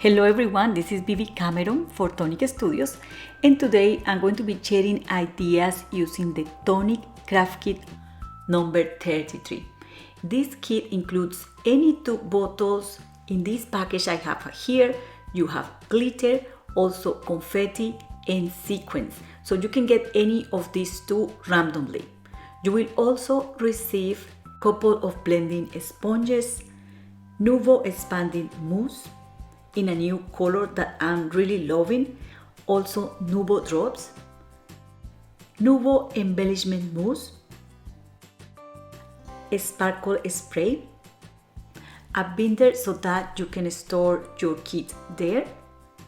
Hello everyone, this is Vivi Cameron for Tonic Studios, and today I'm going to be sharing ideas using the Tonic Craft Kit number 33. This kit includes any two bottles. In this package I have here, you have glitter, also confetti and sequins, so you can get any of these two randomly. You will also receive a couple of blending sponges, Nuvo expanding mousse in a new color that I'm really loving, also Nuvo drops, Nuvo embellishment mousse, a sparkle spray, a binder so that you can store your kit there.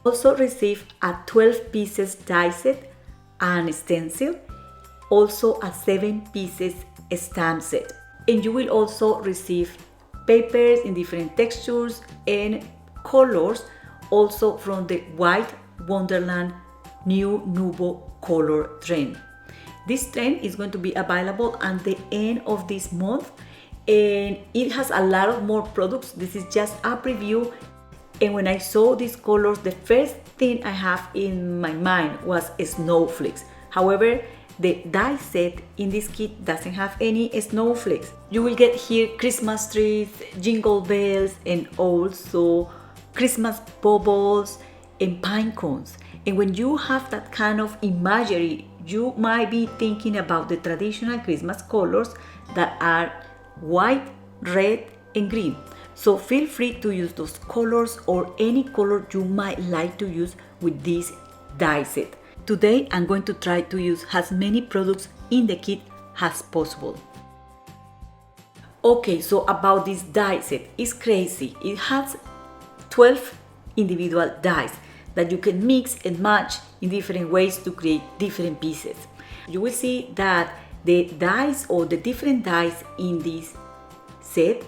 Also receive a 12 pieces die set and stencil, also a 7 pieces stamp set. And you will also receive papers in different textures and colors, also from the White Wonderland new Nuvo color trend. This trend is going to be available at the end of this month, and it has a lot of more products. This is just a preview, and when I saw these colors, the first thing I have in my mind was snowflakes. However, the die set in this kit doesn't have any snowflakes. You will get here Christmas trees, jingle bells, and also Christmas bubbles and pine cones. And when you have that kind of imagery, you might be thinking about the traditional Christmas colors that are white, red, and green. So feel free to use those colors or any color you might like to use with this die set. Today I'm going to try to use as many products in the kit as possible. Okay, so about this die set, it's crazy. It has 12 individual dies that you can mix and match in different ways to create different pieces. You will see that the dies or the different dies in this set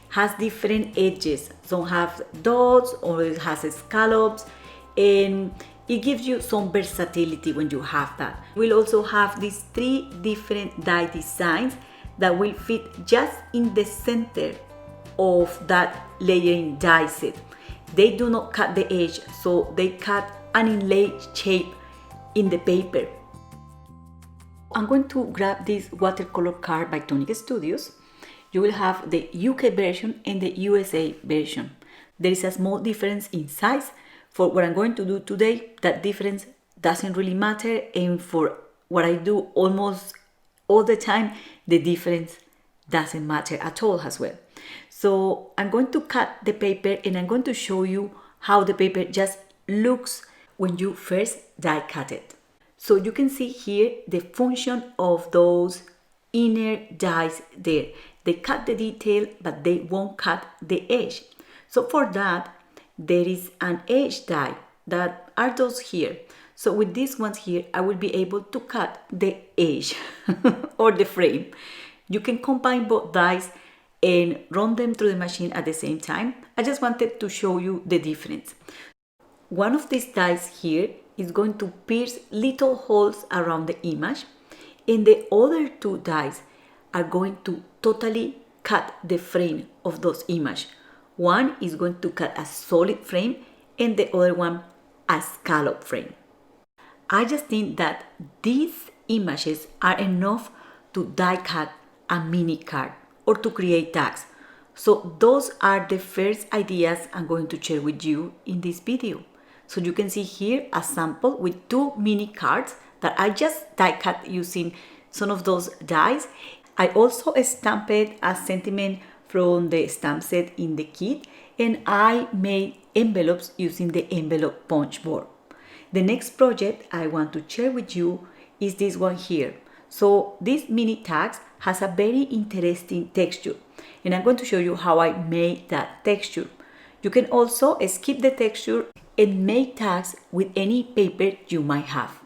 has different edges. Some have dots or it has scallops, and it gives you some versatility when you have that. We'll also have these 3 different die designs that will fit just in the center of that layering die set. They do not cut the edge, so they cut an inlaid shape in the paper. I'm going to grab this watercolor card by Tonic Studios. You will have the UK version and the USA version. There is a small difference in size. For what I'm going to do today, that difference doesn't really matter, and for what I do almost all the time, the difference doesn't matter at all as well. So I'm going to cut the paper and I'm going to show you how the paper just looks when you first die cut it. So you can see here the function of those inner dies there. They cut the detail, but they won't cut the edge. So for that, there is an edge die that are those here. So with these ones here, I will be able to cut the edge or the frame. You can combine both dies and run them through the machine at the same time. I just wanted to show you the difference. One of these dies here is going to pierce little holes around the image, and the other 2 dies are going to totally cut the frame of those images. One is going to cut a solid frame and the other one a scallop frame. I just think that these images are enough to die cut a mini card or to create tags. So those are the first ideas I'm going to share with you in this video. So you can see here a sample with 2 mini cards that I just die cut using some of those dies. I also stamped a sentiment from the stamp set in the kit, and I made envelopes using the envelope punch board. The next project I want to share with you is this one here. So this mini tags has a very interesting texture, and I'm going to show you how I made that texture. You can also skip the texture and make tags with any paper you might have.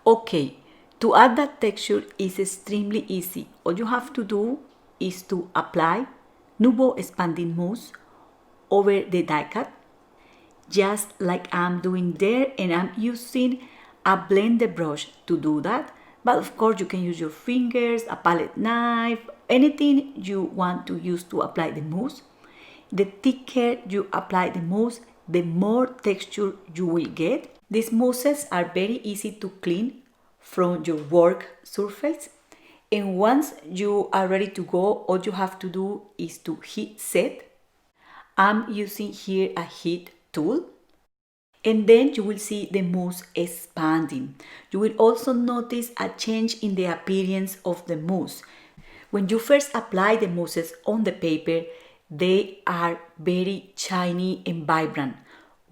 Okay, to add that texture is extremely easy. All you have to do is to apply Nuvo expanding mousse over the die cut, just like I'm doing there, and I'm using a blender brush to do that. But of course you can use your fingers, a palette knife, anything you want to use to apply the mousse. The thicker you apply the mousse the more texture you will get. These mousses are very easy to clean from your work surface, and once you are ready to go, all you have to do is to heat set. I'm using here a heat tool, and then you will see the mousse expanding. You will also notice a change in the appearance of the mousse. When you first apply the mousses on the paper, they are very shiny and vibrant.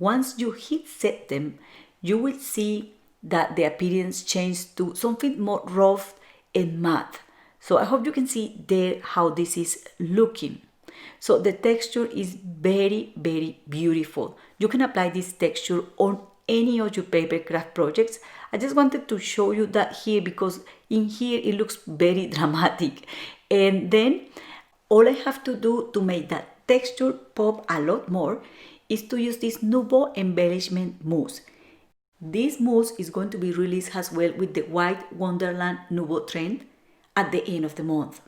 Once you heat set them, you will see that the appearance changes to something more rough and matte. So I hope you can see there how this is looking. So the texture is very, very beautiful. You can apply this texture on any of your paper craft projects. I just wanted to show you that here because in here it looks very dramatic. And then all I have to do to make that texture pop a lot more is to use this Nuvo embellishment mousse. This mousse is going to be released as well with the White Wonderland Nuvo trend at the end of the month.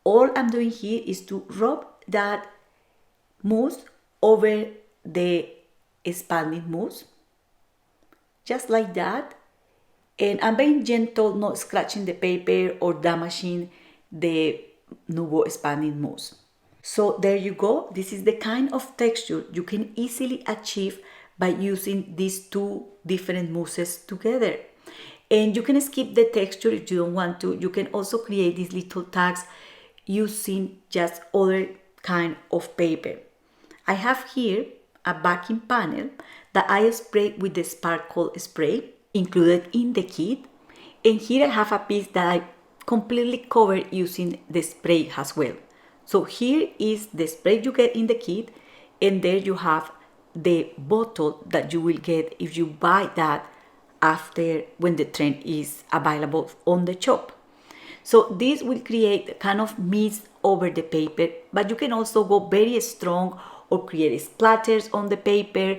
All I'm doing here is to rub that mousse over the expanding mousse, just like that. And I'm being gentle, not scratching the paper or damaging the Nuvo expanding mousse. So there you go. This is the kind of texture you can easily achieve by using these two different mousses together. And you can skip the texture if you don't want to. You can also create these little tags using just other kind of paper. I have here a backing panel that I sprayed with the sparkle spray included in the kit, and here I have a piece that I completely covered using the spray as well. So here is the spray you get in the kit, and there you have the bottle that you will get if you buy that after when the trend is available on the shop. So this will create a kind of mist over the paper, but you can also go very strong or create splatters on the paper.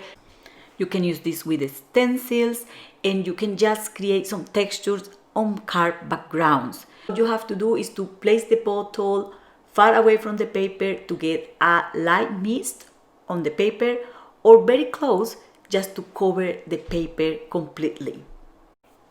You can use this with the stencils, and you can just create some textures on carved backgrounds. What you have to do is to place the bottle far away from the paper to get a light mist on the paper, or very close just to cover the paper completely.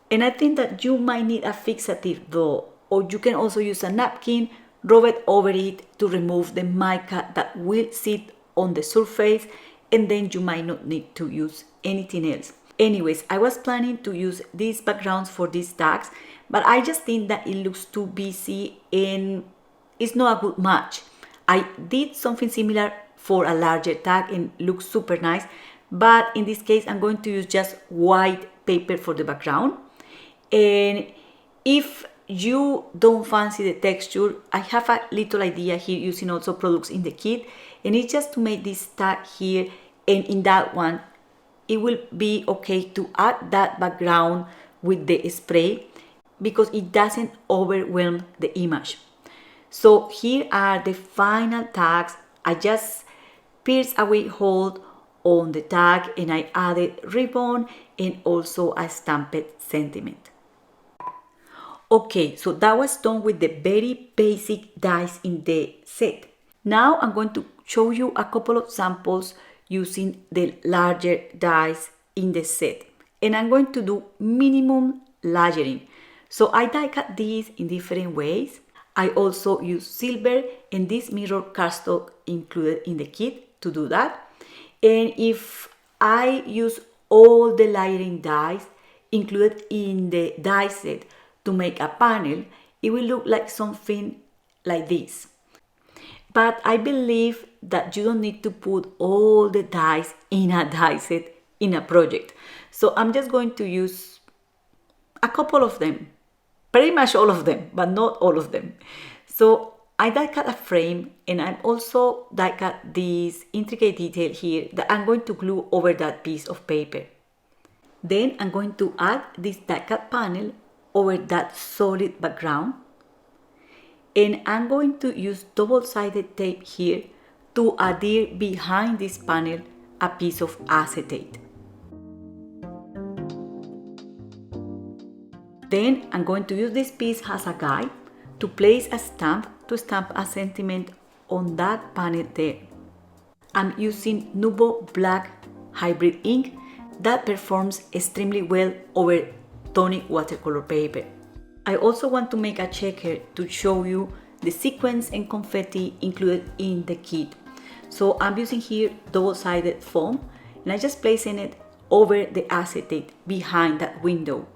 And I think that you might need a fixative though, or you can also use a napkin, rub it over it to remove the mica that will sit on the surface, and then you might not need to use anything else. Anyways, I was planning to use these backgrounds for these tags, but I just think that it looks too busy and it's not a good match. I did something similar for a larger tag and looks super nice, but in this case I'm going to use just white paper for the background. And if you don't fancy the texture, I have a little idea here using also products in the kit, and it's just to make this tag here, and in that one it will be okay to add that background with the spray because it doesn't overwhelm the image. So here are the final tags. I just pierced away hold on the tag, and I added ribbon and also a stamped sentiment. Okay, so that was done with the very basic dies in the set. Now I'm going to show you a couple of samples using the larger dies in the set, and I'm going to do minimum layering. So I die cut these in different ways. I also use silver and this mirror cardstock included in the kit to do that. And if I use all the layering dies included in the die set to make a panel, it will look like something like this. But I believe that you don't need to put all the dies in a die set in a project. So I'm just going to use a couple of them, pretty much all of them, but not all of them. So I die cut a frame, and I'm also die cut this intricate detail here that I'm going to glue over that piece of paper. Then I'm going to add this die cut panel over that solid background, and I'm going to use double-sided tape here to adhere behind this panel a piece of acetate. Then I'm going to use this piece as a guide to place a stamp to stamp a sentiment on that panel there. I'm using Nuvo Black Hybrid ink that performs extremely well over tonic watercolor paper. I also want to make a checker to show you the sequins and confetti included in the kit. So I'm using here double-sided foam, and I just placing it over the acetate behind that window.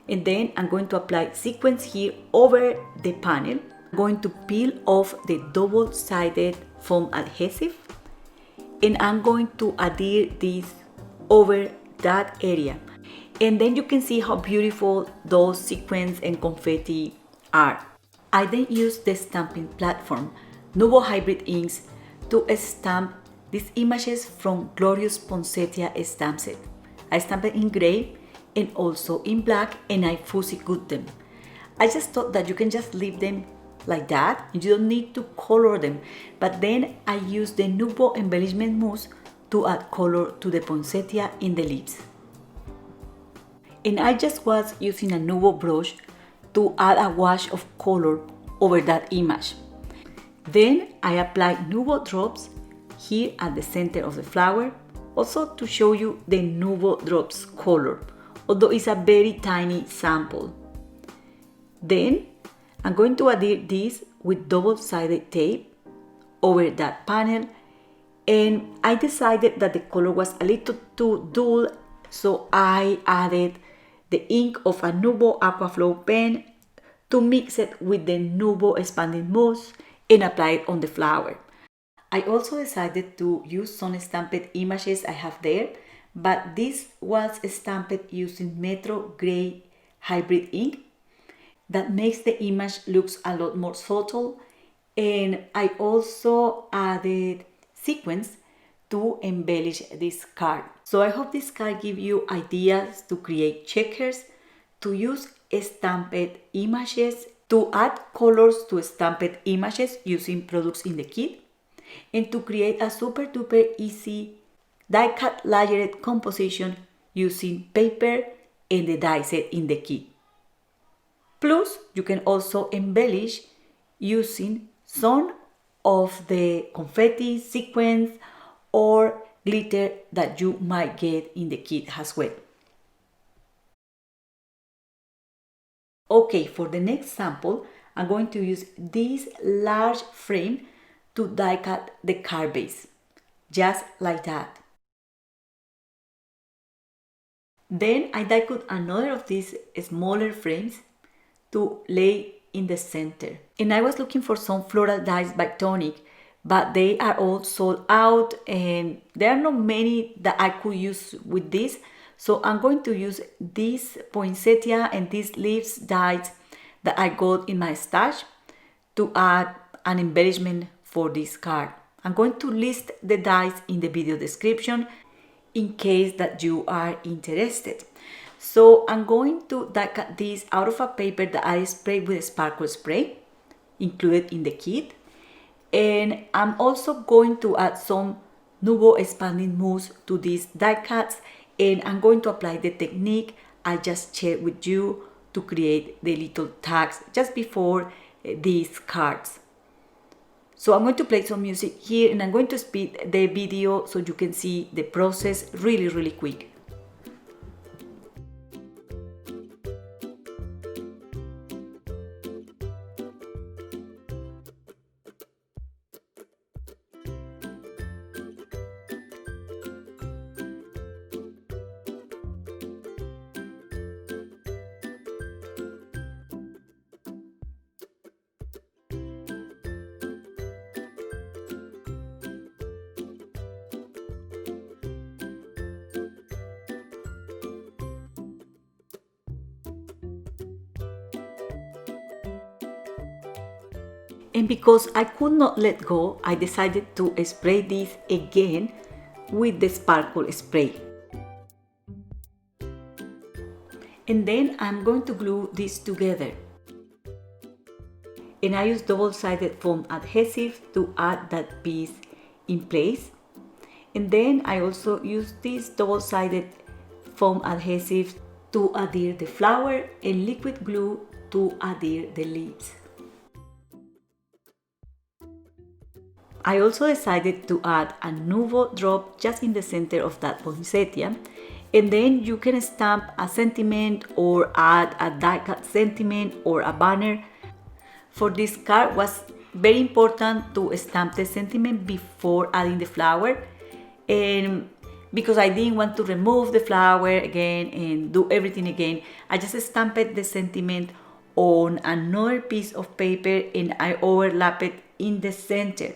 And then I'm going to apply sequins here over the panel. I'm going to peel off the double-sided foam adhesive, and I'm going to adhere this over that area. And then you can see how beautiful those sequins and confetti are. I then use the stamping platform, Nuvo Hybrid Inks, to stamp these images from Glorious Poinsettia stamp set. I stamped it in gray and also in black, and I fussy cut them. I just thought that you can just leave them like that, you don't need to color them, but then I use the Nuvo embellishment mousse to add color to the poinsettia in the leaves. And I just was using a Nuvo brush to add a wash of color over that image. Then I applied Nuvo drops here at the center of the flower, also to show you the Nuvo drops color, although it's a very tiny sample. Then I'm going to adhere this with double-sided tape over that panel, and I decided that the color was a little too dull, so I added the ink of a Nuvo Aquaflow pen to mix it with the Nuvo expanding mousse and apply it on the flower. I also decided to use some stamped images I have there, but this was stamped using Metro Gray Hybrid ink that makes the image looks a lot more subtle, and I also added sequins to embellish this card. So I hope this card gives you ideas to create checkers, to use stamped images, to add colors to stamped images using products in the kit, and to create a super duper easy die cut layered composition using paper and the die set in the kit. Plus, you can also embellish using some of the confetti, sequins, or glitter that you might get in the kit as well. Okay, for the next sample, I'm going to use this large frame to die cut the card base, just like that. Then I die cut another of these smaller frames to lay in the center. And I was looking for some floral dies by Tonic, but they are all sold out and there are not many that I could use with this. So I'm going to use this poinsettia and these leaves dies that I got in my stash to add an embellishment for this card. I'm going to list the dies in the video description in case that you are interested. So I'm going to die cut this out of a paper that I sprayed with sparkle spray included in the kit, and I'm also going to add some Nuvo expanding mousse to these die cuts, and I'm going to apply the technique I just shared with you to create the little tags just before these cards. So I'm going to play some music here and I'm going to speed the video so you can see the process really quick. And because I could not let go, I decided to spray this again with the sparkle spray. And then I'm going to glue this together. And I use double-sided foam adhesive to add that piece in place. And then I also use this double-sided foam adhesive to adhere the flower and liquid glue to adhere the leaves. I also decided to add a Nuvo drop just in the center of that poinsettia, and then you can stamp a sentiment or add a die cut sentiment or a banner. For this card was very important to stamp the sentiment before adding the flower, and because I didn't want to remove the flower again and do everything again, I just stamped the sentiment on another piece of paper and I overlapped it in the center.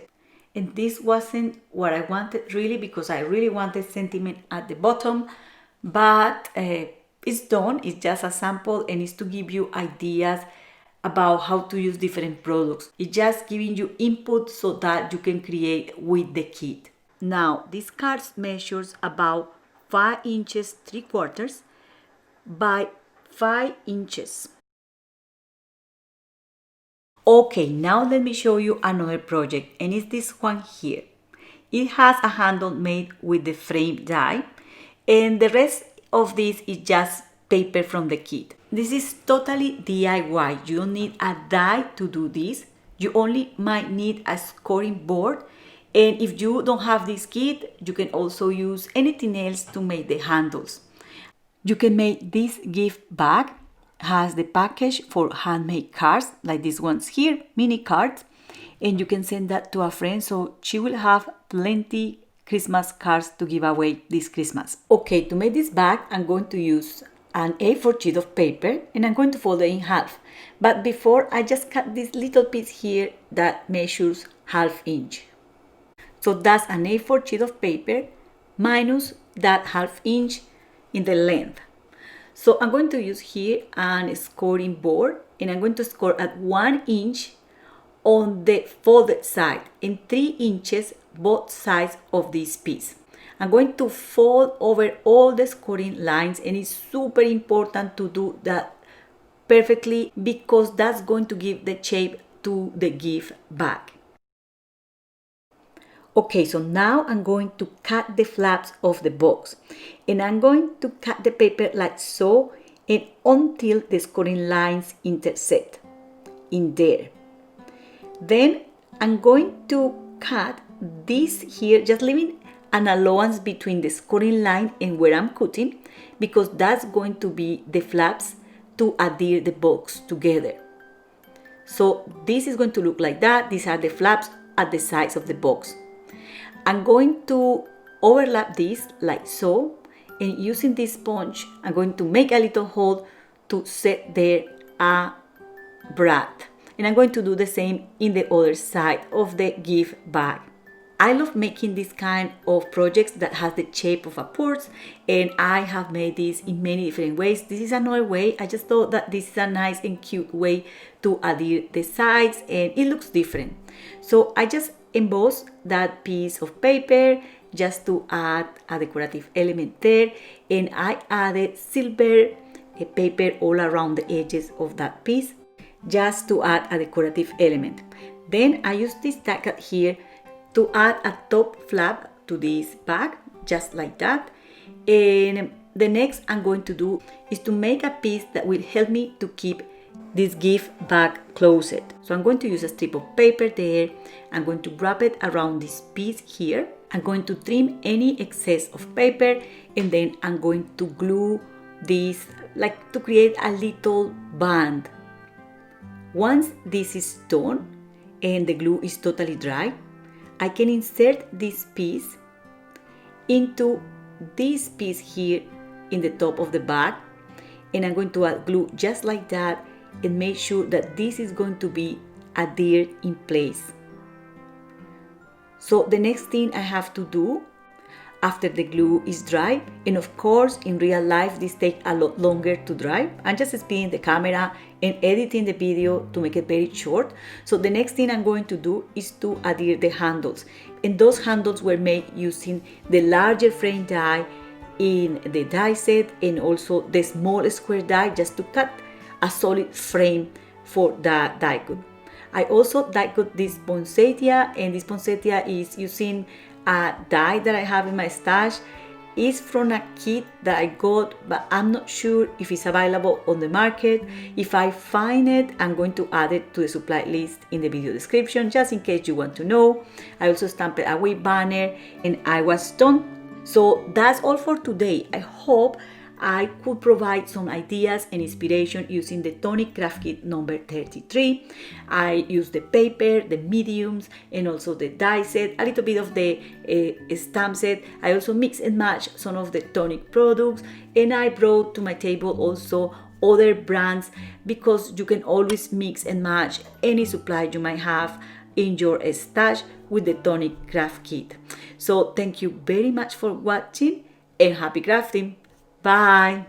And this wasn't what I wanted really, because I really wanted sentiment at the bottom, but it's done. It's just a sample and it's to give you ideas about how to use different products. It's just giving you input so that you can create with the kit. Now this card measures about 5 inches 3/4 by 5 inches. Okay, now let me show you another project, and it's this one here. It has a handle made with the frame die, and the rest of this is just paper from the kit. This is totally DIY. You don't need a die to do this. You only might need a scoring board, and if you don't have this kit, you can also use anything else to make the handles. You can make this gift bag. Has the package for handmade cards like these ones here, mini cards, and you can send that to a friend so she will have plenty Christmas cards to give away this Christmas. Okay, to make this bag I'm going to use an A4 sheet of paper and I'm going to fold it in half, but before I just cut this little piece here that measures 1/2 inch. So that's an A4 sheet of paper minus that 1/2 inch in the length. So I'm going to use here a scoring board, and I'm going to score at 1 inch on the folded side and 3 inches both sides of this piece. I'm going to fold over all the scoring lines, and it's super important to do that perfectly because that's going to give the shape to the gift bag. Okay, so now I'm going to cut the flaps of the box, and I'm going to cut the paper like so and until the scoring lines intersect in there. Then I'm going to cut this here, just leaving an allowance between the scoring line and where I'm cutting, because that's going to be the flaps to adhere the box together. So this is going to look like that. These are the flaps at the sides of the box. I'm going to overlap this like so, and using this sponge I'm going to make a little hole to set there a brad, and I'm going to do the same in the other side of the gift bag. I love making this kind of projects that has the shape of a purse, and I have made this in many different ways. This is another way. I just thought that this is a nice and cute way to adhere the sides, and it looks different. So I just embossed that piece of paper just to add a decorative element there, and I added silver paper all around the edges of that piece just to add a decorative element. Then I used this die cut here to add a top flap to this bag, just like that. And the next I'm going to do is to make a piece that will help me to keep this gift bag closed. So I'm going to use a strip of paper there. I'm going to wrap it around this piece here. I'm going to trim any excess of paper, and then I'm going to glue this, like to create a little band. Once this is done and the glue is totally dry, I can insert this piece into this piece here in the top of the bag, and I'm going to add glue just like that and make sure that this is going to be adhered in place. So the next thing I have to do after the glue is dry, and of course in real life this takes a lot longer to dry, I'm just spinning the camera and editing the video to make it very short. So the next thing I'm going to do is to adhere the handles, and those handles were made using the larger frame die in the die set and also the small square die, just to cut a solid frame for the die cut. I also die cut this poinsettia, and this poinsettia is using a die that I have in my stash, is from a kit that I got, but I'm not sure if it's available on the market. If I find it, I'm going to add it to the supply list in the video description, just in case you want to know. I also stamped a web banner and I was done. So that's all for today. I hope I could provide some ideas and inspiration using the Tonic Craft Kit number 33. I used the paper, the mediums, and also the die set, a little bit of the stamp set. I also mix and match some of the Tonic products, and I brought to my table also other brands, because you can always mix and match any supply you might have in your stash with the Tonic Craft Kit. So thank you very much for watching and happy crafting. Bye.